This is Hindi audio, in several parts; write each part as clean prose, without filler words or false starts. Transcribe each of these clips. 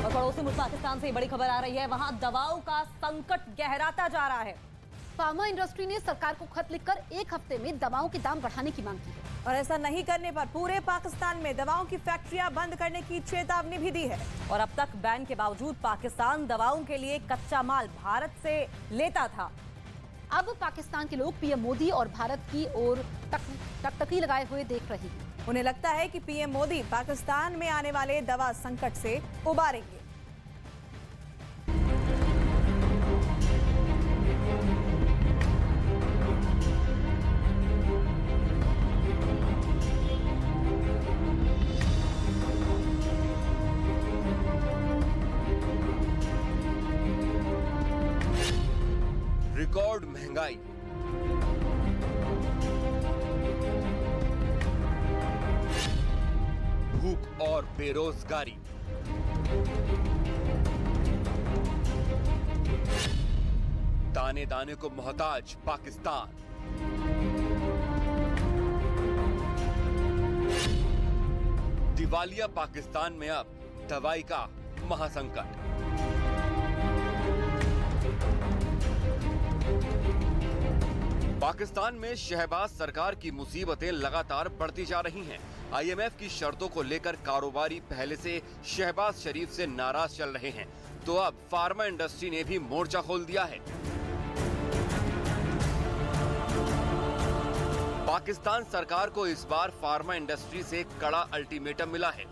और पड़ोसी मुल्क पाकिस्तान से बड़ी खबर आ रही है, वहां दवाओं का संकट गहराता जा रहा है। फार्मा इंडस्ट्री ने सरकार को खत लिखकर 1 हफ्ते में दवाओं के दाम बढ़ाने की मांग की है और ऐसा नहीं करने पर पूरे पाकिस्तान में दवाओं की फैक्ट्रियां बंद करने की चेतावनी भी दी है। और अब तक बैन के बावजूद पाकिस्तान दवाओं के लिए कच्चा माल भारत से लेता था। अब पाकिस्तान के लोग पीएम मोदी और भारत की ओर टकटकी लगाए हुए देख रहे हैं। उन्हें लगता है कि पीएम मोदी पाकिस्तान में आने वाले दवा संकट से उबारेंगे। रिकॉर्ड महंगाई, भूख और बेरोजगारी, दाने दाने को मोहताज पाकिस्तान, दिवालिया पाकिस्तान में अब दवाई का महासंकट। पाकिस्तान में शहबाज सरकार की मुसीबतें लगातार बढ़ती जा रही हैं। आईएमएफ की शर्तों को लेकर कारोबारी पहले से शहबाज शरीफ से नाराज चल रहे हैं, तो अब फार्मा इंडस्ट्री ने भी मोर्चा खोल दिया है। पाकिस्तान सरकार को इस बार फार्मा इंडस्ट्री से कड़ा अल्टीमेटम मिला है।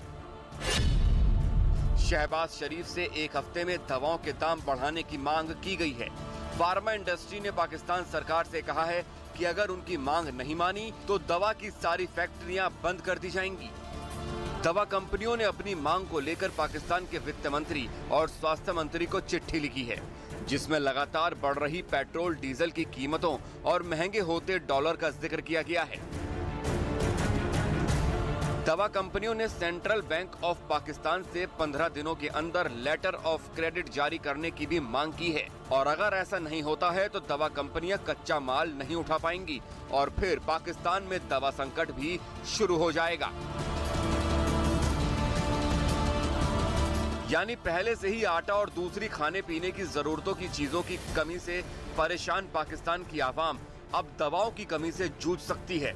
शहबाज शरीफ से 1 हफ्ते में दवाओं के दाम बढ़ाने की मांग की गई है। फार्मा इंडस्ट्री ने पाकिस्तान सरकार से कहा है कि अगर उनकी मांग नहीं मानी तो दवा की सारी फैक्ट्रियां बंद कर दी जाएंगी। दवा कंपनियों ने अपनी मांग को लेकर पाकिस्तान के वित्त मंत्री और स्वास्थ्य मंत्री को चिट्ठी लिखी है, जिसमें लगातार बढ़ रही पेट्रोल डीजल की कीमतों और महंगे होते डॉलर का जिक्र किया गया है। दवा कंपनियों ने सेंट्रल बैंक ऑफ पाकिस्तान से 15 दिनों के अंदर लेटर ऑफ क्रेडिट जारी करने की भी मांग की है और अगर ऐसा नहीं होता है तो दवा कंपनियां कच्चा माल नहीं उठा पाएंगी और फिर पाकिस्तान में दवा संकट भी शुरू हो जाएगा। यानी पहले से ही आटा और दूसरी खाने पीने की जरूरतों की चीजों की कमी से परेशान पाकिस्तान की आवाम अब दवाओं की कमी से जूझ सकती है।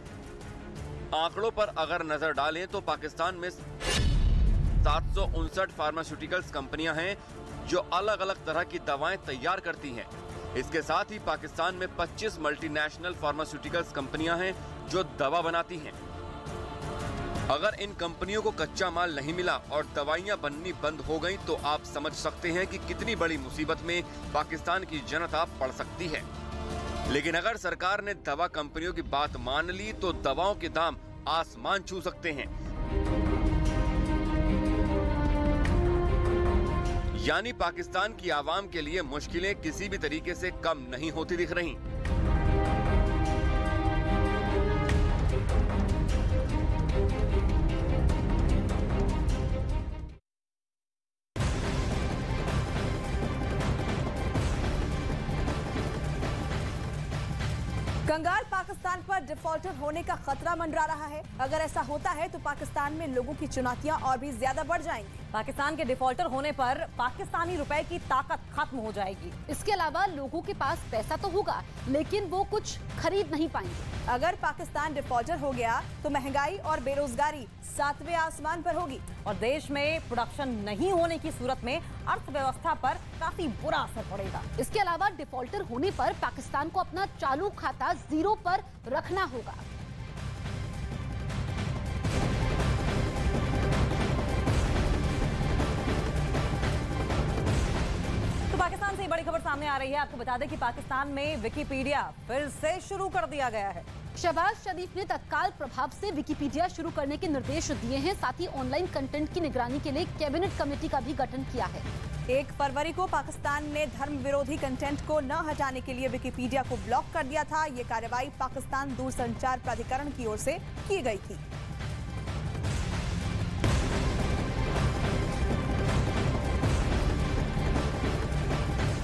आंकड़ों पर अगर नजर डालें तो पाकिस्तान में 759 फार्मास्यूटिकल्स कंपनियां हैं जो अलग अलग तरह की दवाएं तैयार करती हैं। इसके साथ ही पाकिस्तान में 25 मल्टीनेशनल फार्मास्यूटिकल्स कंपनियां हैं जो दवा बनाती हैं। अगर इन कंपनियों को कच्चा माल नहीं मिला और दवाइयां बननी बंद हो गईं तो आप समझ सकते हैं कि कितनी बड़ी मुसीबत में पाकिस्तान की जनता पड़ सकती है। लेकिन अगर सरकार ने दवा कंपनियों की बात मान ली तो दवाओं के दाम आसमान छू सकते हैं। यानी पाकिस्तान की आवाम के लिए मुश्किलें किसी भी तरीके से कम नहीं होती दिख रही। कंगाल पाकिस्तान पर डिफॉल्टर होने का खतरा मंडरा रहा है। अगर ऐसा होता है तो पाकिस्तान में लोगों की चुनौतियां और भी ज्यादा बढ़ जाएंगी। पाकिस्तान के डिफॉल्टर होने पर पाकिस्तानी रुपए की ताकत खत्म हो जाएगी। इसके अलावा लोगों के पास पैसा तो होगा लेकिन वो कुछ खरीद नहीं पाएंगे। अगर पाकिस्तान डिफॉल्टर हो गया तो महंगाई और बेरोजगारी 7वें आसमान पर होगी और देश में प्रोडक्शन नहीं होने की सूरत में अर्थव्यवस्था पर काफी बुरा असर पड़ेगा। इसके अलावा डिफॉल्टर होने पर पाकिस्तान को अपना चालू खाता 0 पर रखना होगा। तो पाकिस्तान से बड़ी खबर सामने आ रही है। आपको बता दें कि पाकिस्तान में विकिपीडिया फिर से शुरू कर दिया गया है। शहबाज शरीफ ने तत्काल प्रभाव से विकिपीडिया शुरू करने के निर्देश दिए हैं। साथ ही ऑनलाइन कंटेंट की निगरानी के लिए कैबिनेट कमेटी का भी गठन किया है। 1 फरवरी को पाकिस्तान ने धर्म विरोधी कंटेंट को न हटाने के लिए विकिपीडिया को ब्लॉक कर दिया था। ये कार्रवाई पाकिस्तान दूरसंचार प्राधिकरण की ओर से की गई थी।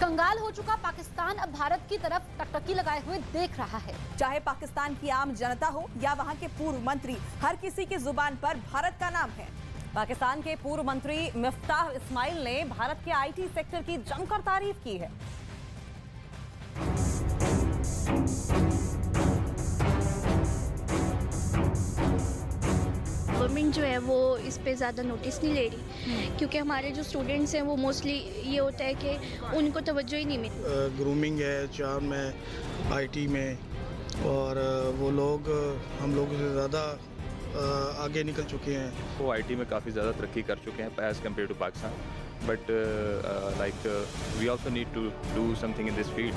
कंगाल हो चुका पाकिस्तान अब भारत की तरफ टकटकी लगाए हुए देख रहा है। चाहे पाकिस्तान की आम जनता हो या वहां के पूर्व मंत्री, हर किसी की जुबान पर भारत का नाम है। पाकिस्तान के पूर्व मंत्री मिफ्ताह इस्माइल ने भारत के आईटी सेक्टर की जमकर तारीफ की है। गवर्नमेंट जो है वो इस पे ज़्यादा नोटिस नहीं ले रही, क्योंकि हमारे जो स्टूडेंट्स हैं वो मोस्टली ये होता है कि उनको तवज्जो ही नहीं मिलती। ग्रूमिंग है चार में, आईटी में, और वो लोग हम लोगों से ज़्यादा आगे निकल चुके हैं। वो आईटी में काफ़ी ज़्यादा तरक्की कर चुके हैं as compared to Pakistan, but like we also need to do something in this field.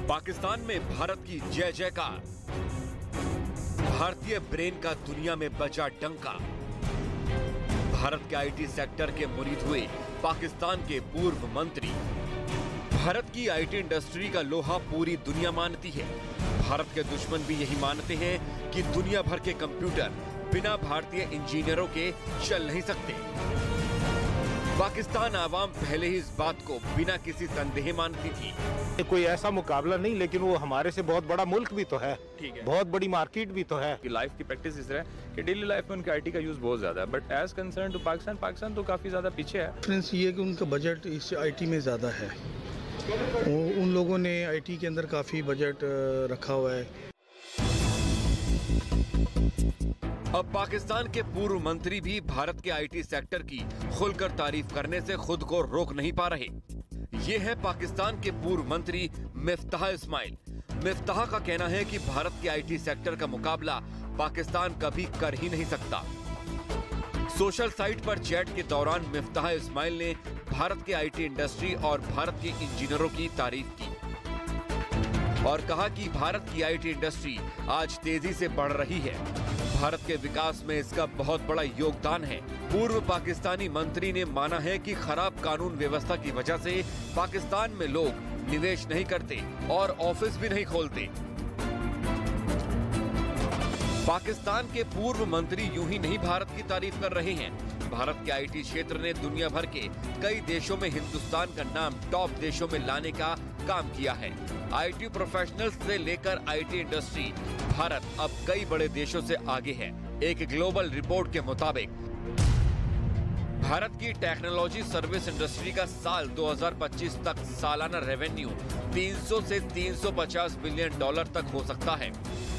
Pakistan में भारत की जय जयकार, भारतीय ब्रेन का दुनिया में बजा डंका। भारत के आईटी सेक्टर के मुरीद हुए पाकिस्तान के पूर्व मंत्री। भारत की आईटी इंडस्ट्री का लोहा पूरी दुनिया मानती है। भारत के दुश्मन भी यही मानते हैं कि दुनिया भर के कंप्यूटर बिना भारतीय इंजीनियरों के चल नहीं सकते। पाकिस्तान आवाम पहले ही इस बात को बिना किसी संदेह मानती थी। कोई ऐसा मुकाबला नहीं, लेकिन वो हमारे से बहुत बड़ा मुल्क भी तो है, ठीक है, बहुत बड़ी मार्केट भी तो है। कि लाइफ की प्रैक्टिस इस तरह है कि डेली लाइफ में उनका आईटी का यूज बहुत ज्यादा है, but as concern to Pakistan तो काफी ज्यादा पीछे है। डिफरेंस ये है कि उनका बजट इस आईटी में ज़्यादा है। उन लोगों ने आईटी के अंदर काफ़ी बजट रखा हुआ है। अब पाकिस्तान के पूर्व मंत्री भी भारत के आईटी सेक्टर की खुलकर तारीफ करने से खुद को रोक नहीं पा रहे। ये है पाकिस्तान के पूर्व मंत्री मिफ्ताह इस्माइल। मिफ्ताह का कहना है कि भारत के आईटी सेक्टर का मुकाबला पाकिस्तान कभी कर ही नहीं सकता। सोशल साइट पर चैट के दौरान मिफ्ताह इस्माइल ने भारत के आईटी इंडस्ट्री और भारत के इंजीनियरों की तारीफ की और कहा कि भारत की आईटी इंडस्ट्री आज तेजी से बढ़ रही है। भारत के विकास में इसका बहुत बड़ा योगदान है। पूर्व पाकिस्तानी मंत्री ने माना है कि खराब कानून व्यवस्था की वजह से पाकिस्तान में लोग निवेश नहीं करते और ऑफिस भी नहीं खोलते। पाकिस्तान के पूर्व मंत्री यूं ही नहीं भारत की तारीफ कर रहे हैं। भारत के आईटी क्षेत्र ने दुनिया भर के कई देशों में हिंदुस्तान का नाम टॉप देशों में लाने का काम किया है। आईटी प्रोफेशनल्स से लेकर आईटी इंडस्ट्री, भारत अब कई बड़े देशों से आगे है। एक ग्लोबल रिपोर्ट के मुताबिक भारत की टेक्नोलॉजी सर्विस इंडस्ट्री का साल 2025 तक सालाना रेवेन्यू 300 से 350 बिलियन डॉलर तक हो सकता है।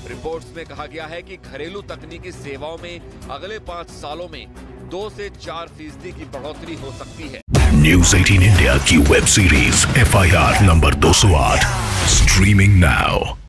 रिपोर्ट्स में कहा गया है कि घरेलू तकनीकी सेवाओं में अगले 5 सालों में 2 से 4% की बढ़ोतरी हो सकती है। न्यूज़ 18 इंडिया की web series FIR number 208 streaming now.